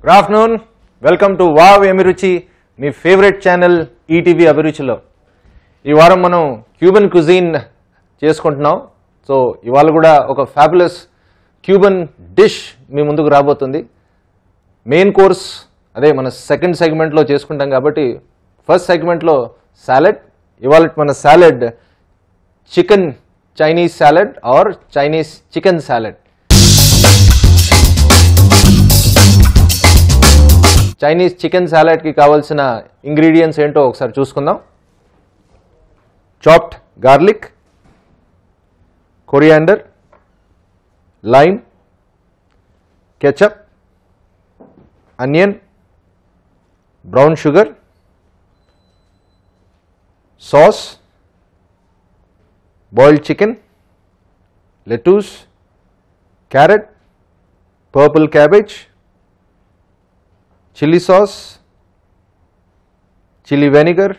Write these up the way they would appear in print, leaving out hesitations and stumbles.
Good afternoon. Welcome to Wow Emi Ruchi, my favorite channel ETV Abhiruchilo. ఈ వారం మనం cuban cuisine చేసుకుంటున్నాం. So ఇవాళ కూడా ఒక fabulous cuban dish మీ ముందుకు రాబోతుంది. మెయిన్ కోర్స్ అదే మన సెకండ్ సెగ్మెంట్ లో చేసుకుంటాం కాబట్టి ఫస్ట్ సెగ్మెంట్ లో సాలడ్. ఇవాళ మన salad chicken Chinese salad or Chinese chicken salad. Chinese chicken సాలడ్కి కావాల్సిన ఇంగ్రీడియంట్స్ ఏంటో ఒకసారి చూసుకుందాం. Chopped garlic, coriander, lime, ketchup, onion, brown sugar, sauce, boiled chicken, lettuce, carrot, purple cabbage, chili sauce, chili vinegar,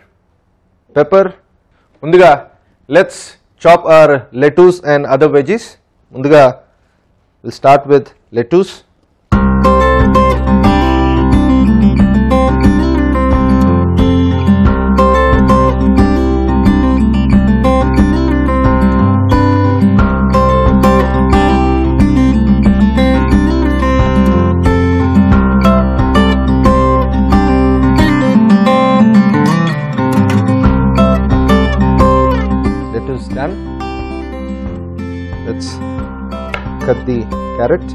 pepper. Munduga let's chop our lettuce and other veggies. Munduga we'll start with lettuce. Done. Let's cut the carrot.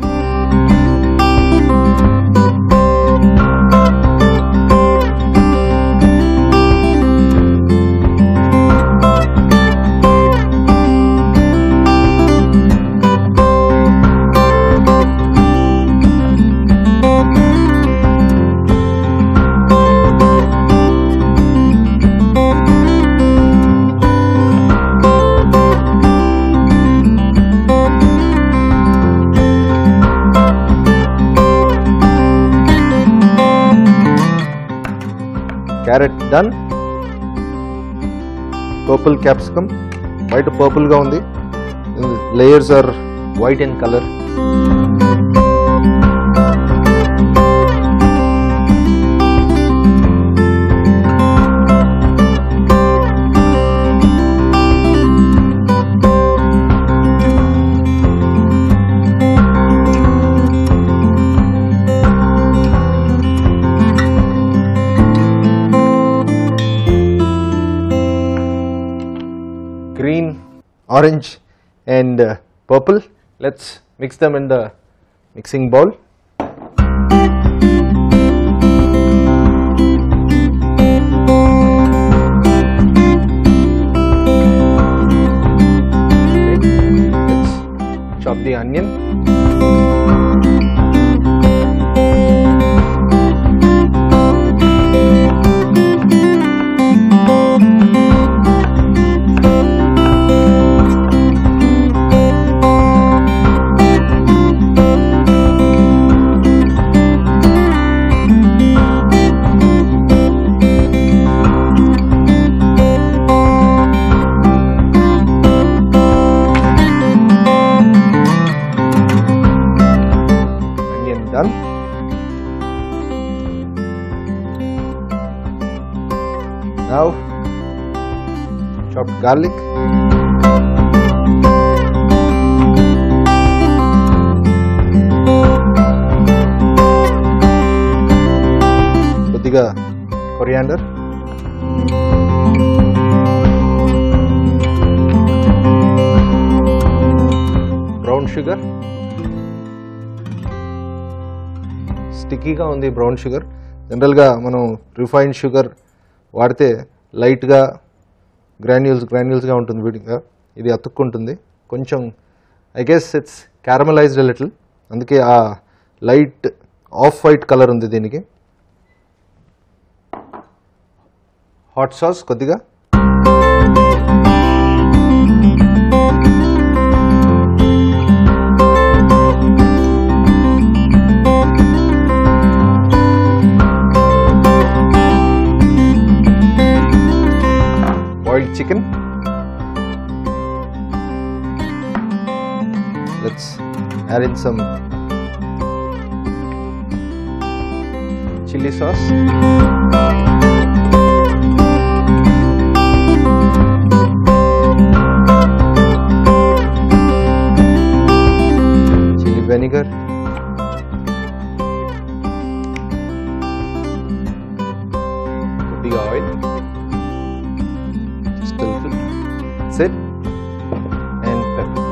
Carrot done. Purple capsicum, white purple ga undi. Layers are white in color. Green, orange and purple. Let's mix them in the mixing bowl. Let's chop the onion. Done. Now chopped garlic, కొద్దిగా coriander, brown sugar. స్టిక్కీగా ఉంది brown sugar. జనరల్గా మనం refined sugar వాడితే లైట్గా గ్రాన్యూల్స్గా ఉంటుంది, విడిగా. ఇది అతుక్కుంటుంది కొంచెం. I guess it's caramelised little, అందుకే ఆ లైట్ ఆఫ్ వైట్ కలర్ ఉంది దీనికి. హాట్ సాస్ కొద్దిగా, boiled chicken. Let's add in some chili sauce. Chili vinegar. Kotiga oil. Just a little. That's it. And pepper.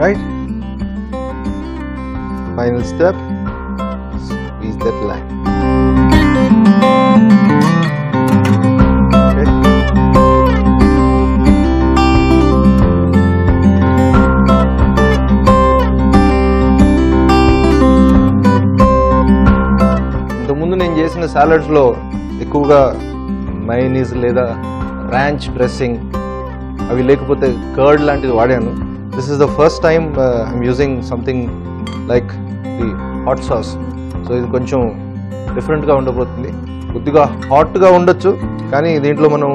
Right? Final step, squeeze that lime. Okay. ఇంతకుముందు నేను చేసిన సాలడ్స్లో ఎక్కువగా mayonnaise లేదా ranch dressing అవి లేకపోతే curd లాంటిది వాడాను. This is the first time I'm using something like the hot sauce. So ఇది కొంచెం డిఫరెంట్గా ఉండబోతుంది. కొద్దిగా హాట్గా ఉండొచ్చు, కానీ దీంట్లో మనం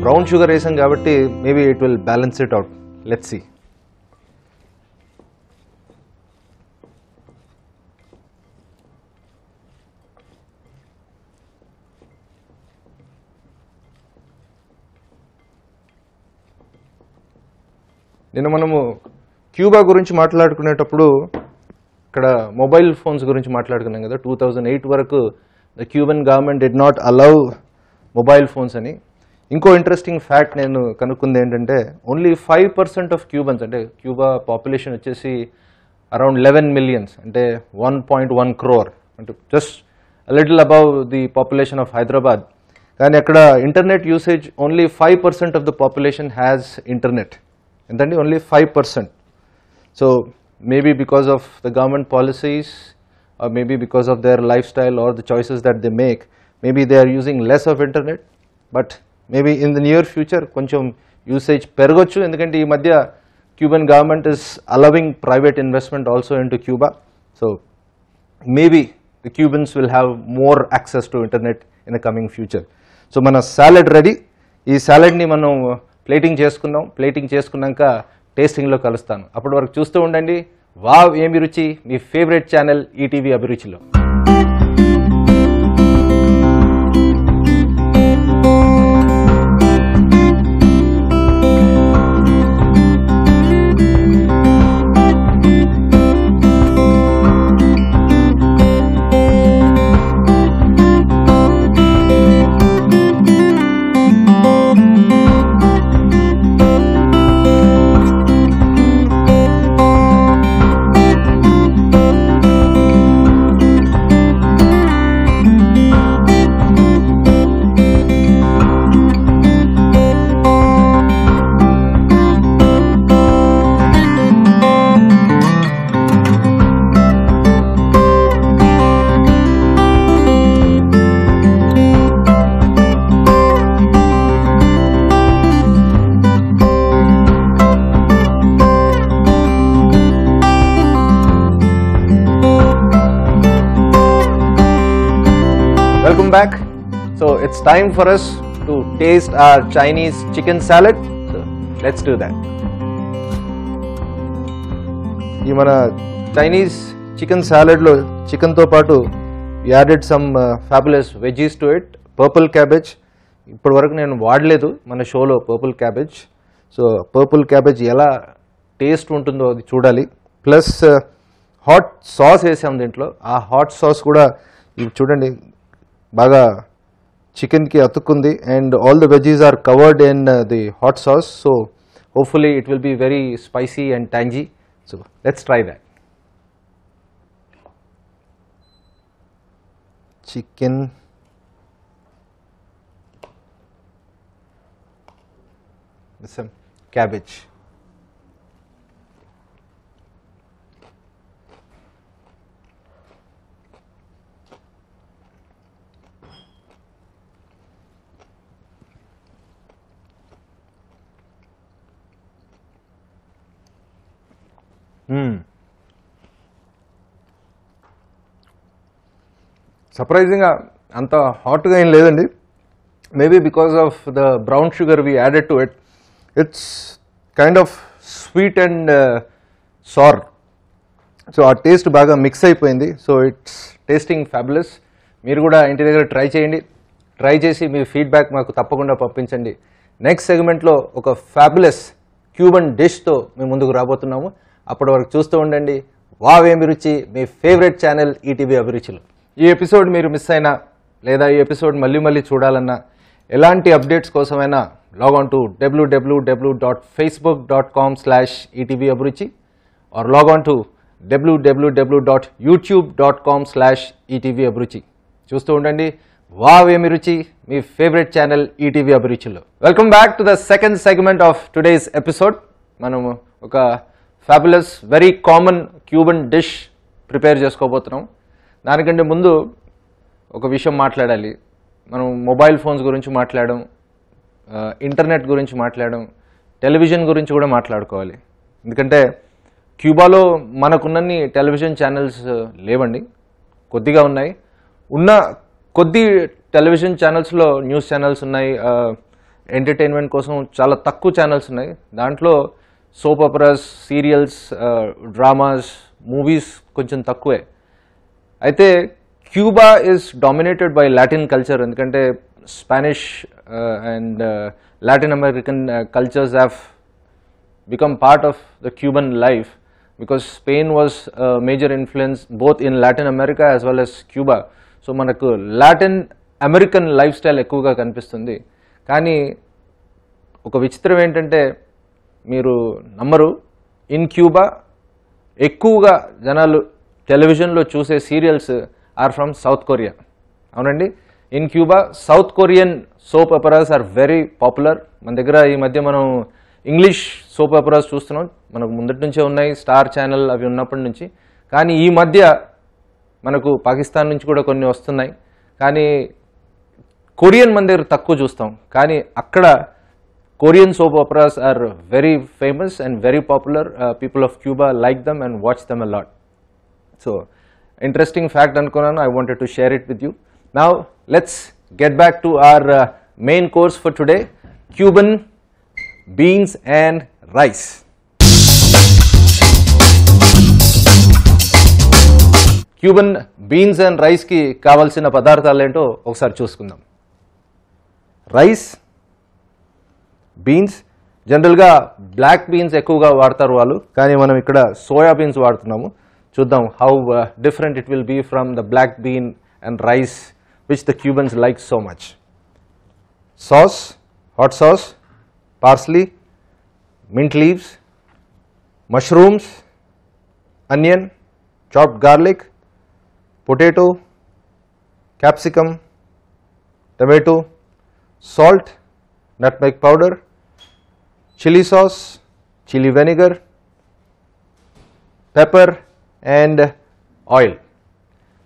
బ్రౌన్ షుగర్ వేసాం కాబట్టి maybe it will balance it out. Let's see. నిన్న మనము క్యూబా గురించి మాట్లాడుకునేటప్పుడు ఇక్కడ మొబైల్ ఫోన్స్ గురించి మాట్లాడుకున్నాం కదా. 2008 వరకు the Cuban government did not allow mobile phones అని. ఇంకో ఇంట్రెస్టింగ్ ఫ్యాక్ట్ నేను కనుక్కుంది ఏంటంటే ఓన్లీ 5% ఆఫ్ క్యూబన్స్, అంటే క్యూబా పాపులేషన్ వచ్చేసి అరౌండ్ 11 మిలియన్స్, అంటే 1.1 crore, అంటే just little above the population of Hyderabad. కానీ అక్కడ internet usage only 5% of the population has internet. ఎంతండి? Only 5%. So maybe because of the government policies, or maybe because of their lifestyle or the choices that they make, maybe they are using less of internet. But maybe in the near future కొంచెం usage పెరగొచ్చు, ఎందుకంటే ఈ మధ్య Cuban government is allowing private investment also into Cuba. So maybe the Cubans will have more access to internet in the coming future. So మన salad ready. ఈ సాలడ్ని మనం plating చేసుకుందాం. Plating చేసుకున్నాక టేస్టింగ్లో కలుస్తాను. అప్పటి వరకు చూస్తూ ఉండండి వావ్ ఏమి రుచి, మీ ఫేవరెట్ ఛానల్ ఈటీవీ అభిరుచిలో. Welcome back. So it's time for us to taste our Chinese chicken salad. So let's do that. ఈ మన చైనీస్ చికెన్ సాలడ్లో చికెన్తో పాటు we added some fabulous veggies to it. Purple cabbage ఇప్పటి వరకు నేను వాడలేదు మన షోలో purple cabbage. So purple cabbage ఎలా టేస్ట్ ఉంటుందో అది చూడాలి. ప్లస్ హాట్ సాస్ వేసాం దీంట్లో. ఆ హాట్ సాస్ కూడా ఇవి చూడండి బాగా చికెన్కి అతుక్కుంది, and all the veggies are covered in the hot sauce. So hopefully it will be very spicy and tangy. So let's try that. Chicken, some cabbage. సర్ప్రైజింగ్గా అంత హాట్గా ఏం లేదండి. Maybe because of the brown sugar we added to it, it's kind of sweet and sour. So ఆ taste బాగా mix అయిపోయింది. So it's tasting fabulous. మీరు కూడా ఇంటి దగ్గర ట్రై చేయండి. ట్రై చేసి మీ ఫీడ్బ్యాక్ మాకు తప్పకుండా పంపించండి. నెక్స్ట్ సెగ్మెంట్లో ఒక ఫ్యాబులస్ క్యూబన్ డిష్తో మేము ముందుకు రాబోతున్నాము. అప్పటి వరకు చూస్తూ ఉండండి వావ్ ఏమి రుచి, మీ ఫేవరెట్ ఛానల్ ఈటీవీ అభిరుచిలో. ఈ ఎపిసోడ్ మీరు మిస్ అయినా లేదా ఈ ఎపిసోడ్ మళ్ళీ మళ్ళీ చూడాలన్నా ఎలాంటి అప్డేట్స్ కోసమైనా log on to www.facebook.com/etvabhiruchi or log on to www.youtube.com/etvabhiruchi. చూస్తూ ఉండండి వావ్ ఏమి రుచి, మీ ఫేవరెట్ ఛానల్ ఈటీవీ అభిరుచిలో. Welcome back to the second segment of today's episode. మనం ఒక fabulous very common Cuban dish prepare చేసుకోబోతున్నాం. దానికంటే ముందు ఒక విషయం మాట్లాడాలి. మనం మొబైల్ ఫోన్స్ గురించి మాట్లాడడం, ఇంటర్నెట్ గురించి మాట్లాడడం, టెలివిజన్ గురించి కూడా మాట్లాడుకోవాలి. ఎందుకంటే క్యూబాలో మనకున్నన్ని టెలివిజన్ ఛానల్స్ లేవండి, కొద్దిగా ఉన్నాయి. ఉన్న కొద్ది టెలివిజన్ ఛానల్స్లో న్యూస్ ఛానల్స్ ఉన్నాయి, ఎంటర్టైన్మెంట్ కోసం చాలా తక్కువ ఛానల్స్ ఉన్నాయి. దాంట్లో soap operas, serials, dramas, movies కొంచెం తక్కువే. అయితే Cuba is dominated by Latin culture. ఎందుకంటే Spanish and Latin American cultures have become part of the Cuban life because Spain was a major influence both in Latin America as well as Cuba. So manaku Latin American lifestyle ఎక్కువగా కనిపిస్తుంది. కానీ ఒక విచిత్రం ఏంటంటే మీరు నమ్మరు, in Cuba ఎక్కువగా జనాలు టెలివిజన్లో చూసే serials are from South Korea. అవునండి, in Cuba South Korean soap operas are very popular. మన దగ్గర ఈ మధ్య మనం ఇంగ్లీష్ సోప్ ఆపరాస్ చూస్తున్నాం, మనకు ముందటి నుంచే ఉన్నాయి, స్టార్ ఛానల్ అవి ఉన్నప్పటి నుంచి. కానీ ఈ మధ్య మనకు పాకిస్తాన్ నుంచి కూడా కొన్ని వస్తున్నాయి. కానీ కొరియన్ మన దగ్గర తక్కువ చూస్తాం. కానీ అక్కడ Korean soap operas are very famous and very popular. People of Cuba like them and watch them a lot. So interesting fact అనుకున్నాను, I wanted to share it with you. Now let's get back to our main course for today, Cuban beans and rice. Cuban beans and rice కి కావాల్సిన పదార్థాలు ఏంటో ఒకసారి చూసుకుందాం. Rice, beans, జనరల్గా black beans ఎక్కువగా వాడతారు వాళ్ళు, కానీ మనం ఇక్కడ సోయా బీన్స్ వాడుతున్నాము. చూద్దాం how different it will be from the black bean and rice which the Cubans like so much. Sauce, hot sauce, parsley, mint leaves, mushrooms, onion, chopped garlic, potato, capsicum, tomato, salt, nutmeg powder, chili sauce, chili vinegar, pepper and oil.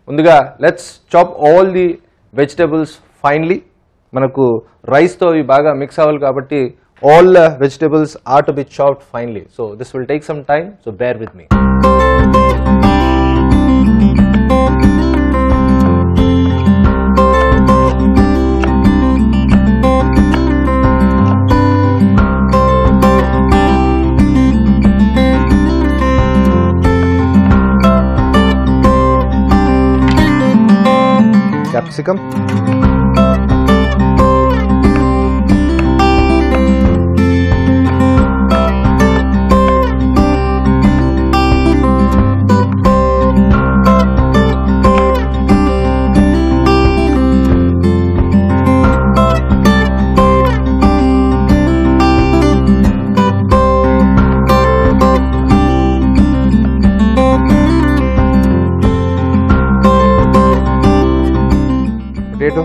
ముందుగా let's chop all the vegetables finely. మనకు రైస్తో ఇవి బాగా mix అవ్వాలి కాబట్టి all vegetables are to be chopped finely. So this will take some time, so bear with me. Capsicum, potato,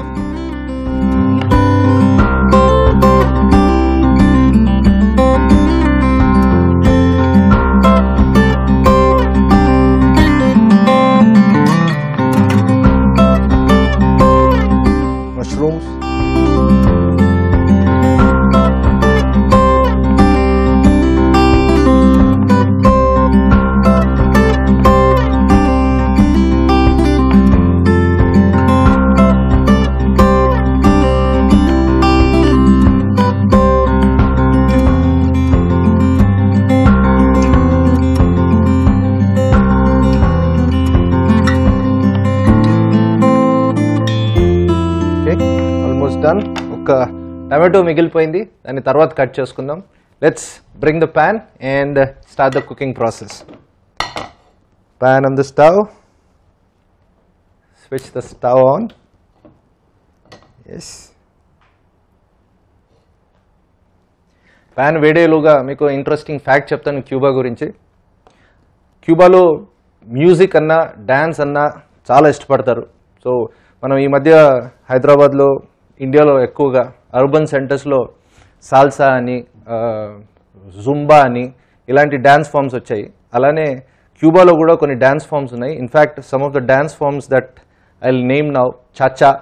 mushrooms, done. ఒక tomato మిగిలిపోయింది, దాన్ని తర్వాత కట్ చేసుకుందాం. Let's bring the pan and start the cooking process. Pan on the stove. Switch the stove on. Yes. Pan వేడేలోగా మీకు interesting fact చెప్తాను Cuba గురించి. క్యూబాలో music అన్నా dance అన్నా చాలా ఇష్టపడతారు. సో మనం ఈ మధ్య హైదరాబాద్లో, ఇండియాలో ఎక్కువగా అర్బన్ సెంటర్స్లో సాల్సా అని, జుంబా అని ఇలాంటి డ్యాన్స్ ఫామ్స్ వచ్చాయి. అలానే క్యూబాలో కూడా కొన్ని డ్యాన్స్ ఫామ్స్ ఉన్నాయి. In fact some of the dance forms that I will name now chacha,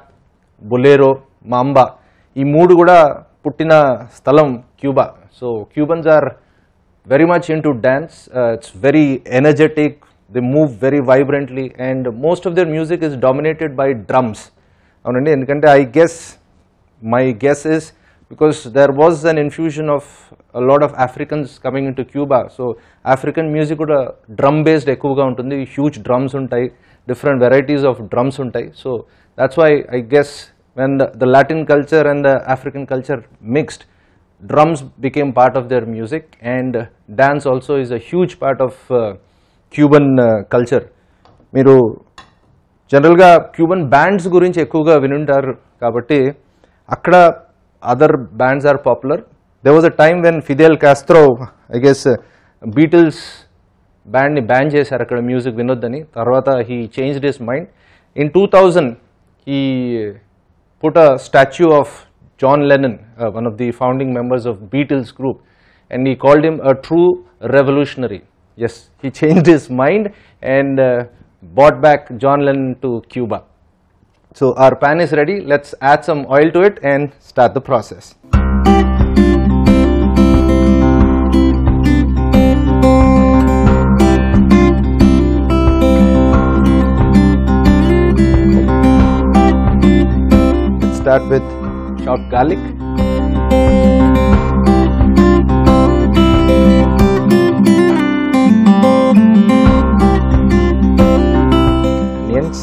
bolero, mambo, ఈ మూడు కూడా పుట్టిన స్థలం Cuba. So Cubans are very much into dance. It's very energetic, they move very vibrantly, and most of their music is dominated by drums. Avunandi, endukante my guess is because there was an infusion of a lot of Africans coming into Cuba, so African music kuda drum based ekkuva untundi, huge drums untayi, different varieties of drums untayi. So that's why I guess when the Latin culture and the African culture mixed, drums became part of their music, and dance also is a huge part of Cuban culture. మీరు జనరల్గా Cuban bands గురించి ఎక్కువగా వినుంటారు కాబట్టి అక్కడ other bands are popular. There was a time when Fidel Castro I guess Beatles బ్యాండ్ని ban చేశారు అక్కడ మ్యూజిక్ వినొద్దని. తర్వాత he changed his mind. In 2000 he put a statue of John Lennon, one of the founding members of Beatles group, and he called him a true revolutionary. Yes, he changed his mind and brought back John Lennon to Cuba. So our pan is ready. Let's add some oil to it and start the process. Let's start with chopped garlic, onions,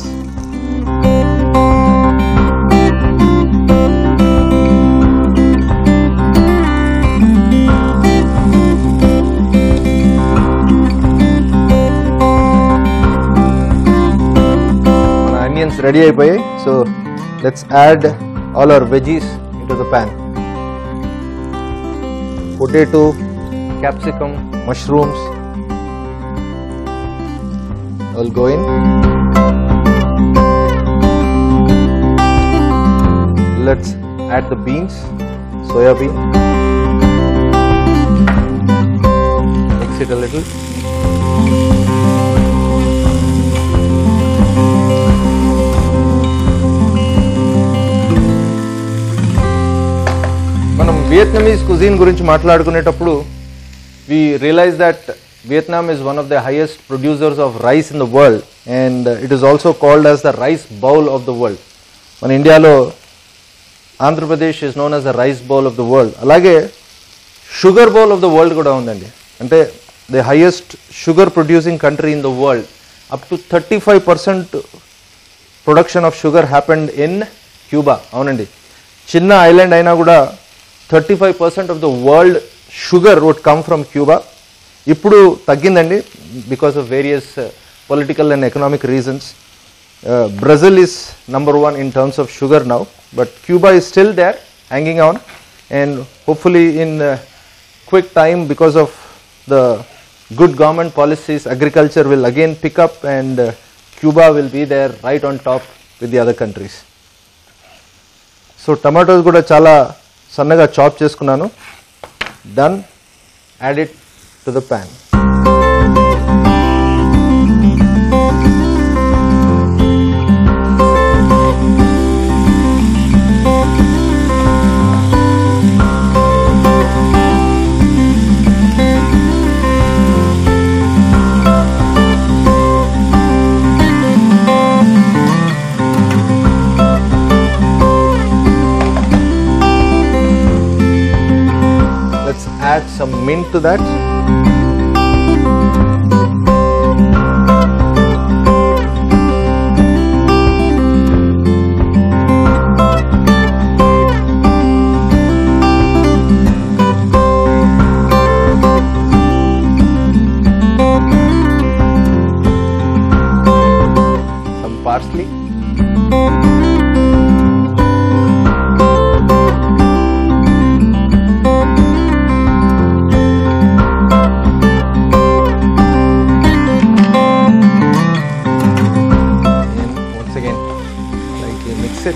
onions ready అయిపోయాయి. So let's add all our veggies into the pan. Potato, capsicum, mushrooms all go in. Let's add the beans, soya bean. Mix it a little. మనం Vietnamese cuisine గురించి మాట్లాడుకునేటప్పుడు we realize that Vietnam is one of the highest producers of rice in the world, and it is also called as the rice bowl of the world. మన ఇండియాలో Andhra Pradesh is known as the rice bowl of the world. అలాగే sugar bowl of the world కూడా ఉందండి. అంటే the highest sugar producing country in the world. Up to 35% production of sugar happened in Cuba. అవునండి, చిన్న island అయినా కూడా 35% of the world sugar would come from Cuba. ఇప్పుడు తగ్గిందండి because of various political and economic reasons. Brazil is number one in terms of sugar now, but Cuba is still there hanging on, and hopefully in quick time, because of the good government policies, agriculture will again pick up, and Cuba will be there right on top with the other countries. So tomatoes కూడా చాలా సన్నగా chop చేసుకున్నాను. Done. Add it to the pan. Add some mint to that. mix it.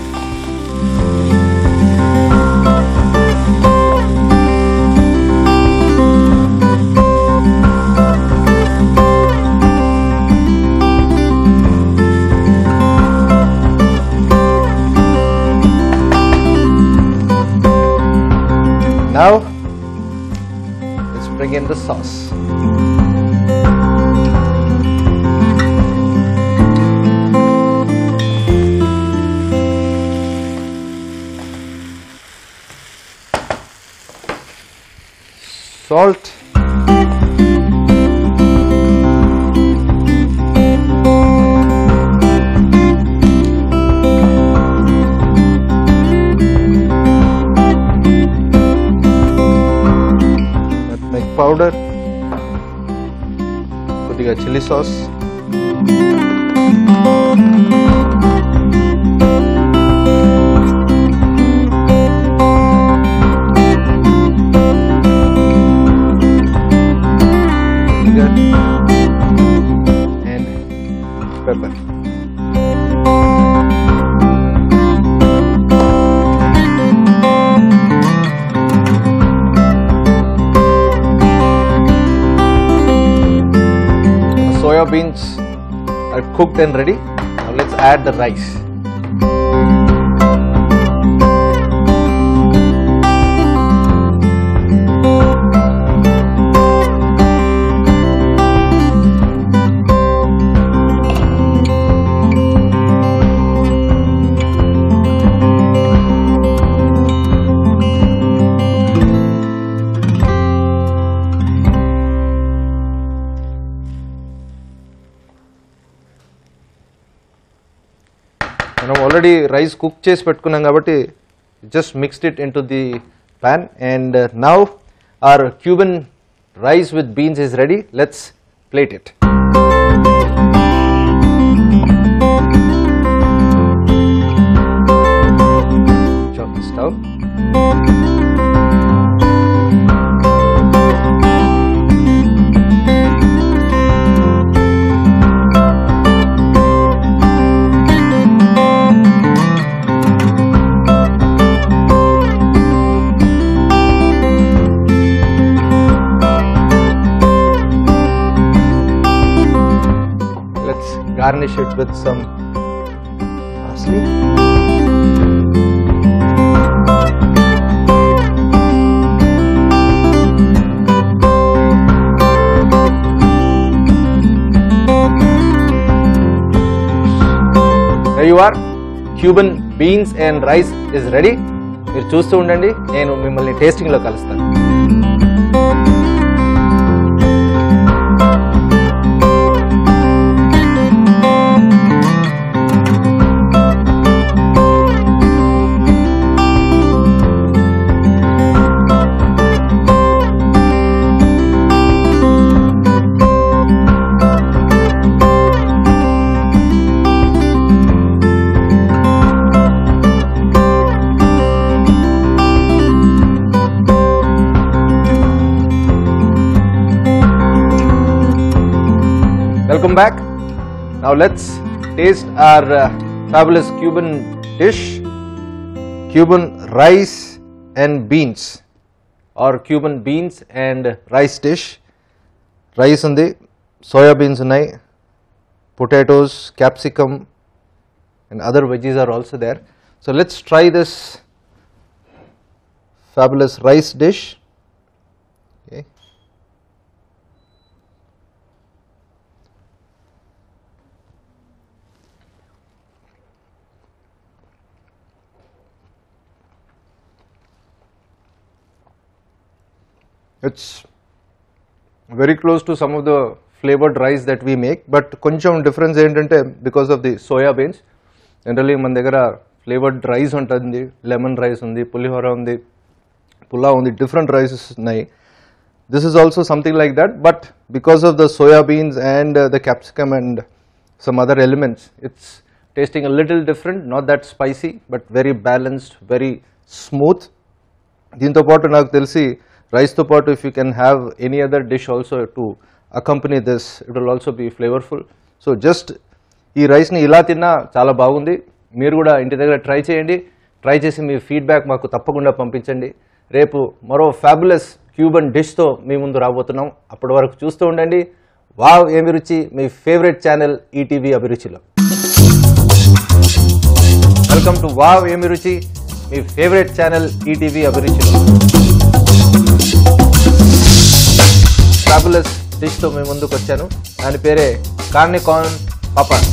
Now, let's bring in the sauce. Salt. Powder, కొద్దిగా chili sauce, vinegar and pepper. Soya beans are cooked and ready. Now let's add the rice. మనం already rice cook చేసి పెట్టుకున్నాం కాబట్టి just mixed it into the pan, and now our Cuban rice with beans is ready. Let's plate it. Chop the stove. Garnish it with some parsley. There you are. Cuban beans and rice is ready. మీరు చూస్తూ ఉండండి, నేను మిమ్మల్ని tasting లో కలుస్తాను. Welcome back. Now let's taste our fabulous Cuban dish, Cuban rice and beans, or Cuban beans and rice dish. Rice undi, soya beans unnai, potatoes, capsicum and other veggies are also there. So let's try this fabulous rice dish. Okay. It's very close to some of the flavored rice that we make, but కొంచెం difference ఏంటంటే because of the soya beans. Generally మన దగ్గర flavored rice ఉంటుంది, lemon rice ఉంది, పులిహోర ఉంది, పులావ్ ఉంది, different rices ఉన్నాయి. This is also something like that, but because of the soya beans and the capsicum and some other elements, it's tasting a little different, not that spicy, but very balanced, very smooth. దీంతో పాటు నాకు తెలిసి rice to part, if you can have any other dish also to accompany this, it will also be flavorful. So just ee rice ni ila tinna chala bagundi, మీరు కూడా ఇంటి దగ్గర try చేయండి. Try చేసి మీ ఫీడ్బ్యాక్ మాకు తప్పకుండా పంపించండి. రేపు మరో ఫ్యాబులస్ క్యూబన్ డిష్తో మీ ముందు రాబోతున్నాం. అప్పటి వరకు చూస్తూ ఉండండి వావ్ ఏమి రుచి, మీ ఫేవరెట్ ఛానల్ ఈటీవీ అభిరుచిలో. వెల్కమ్ టు వావ్ ఏమి రుచి, మీ ఫేవరెట్ ఛానల్ ఈటీవీ అభిరుచిలో. ఫ్యాబులస్ డిష్తో మీ ముందుకు వచ్చాను. దాని పేరే కార్న్ కార్న్ పాపాస్.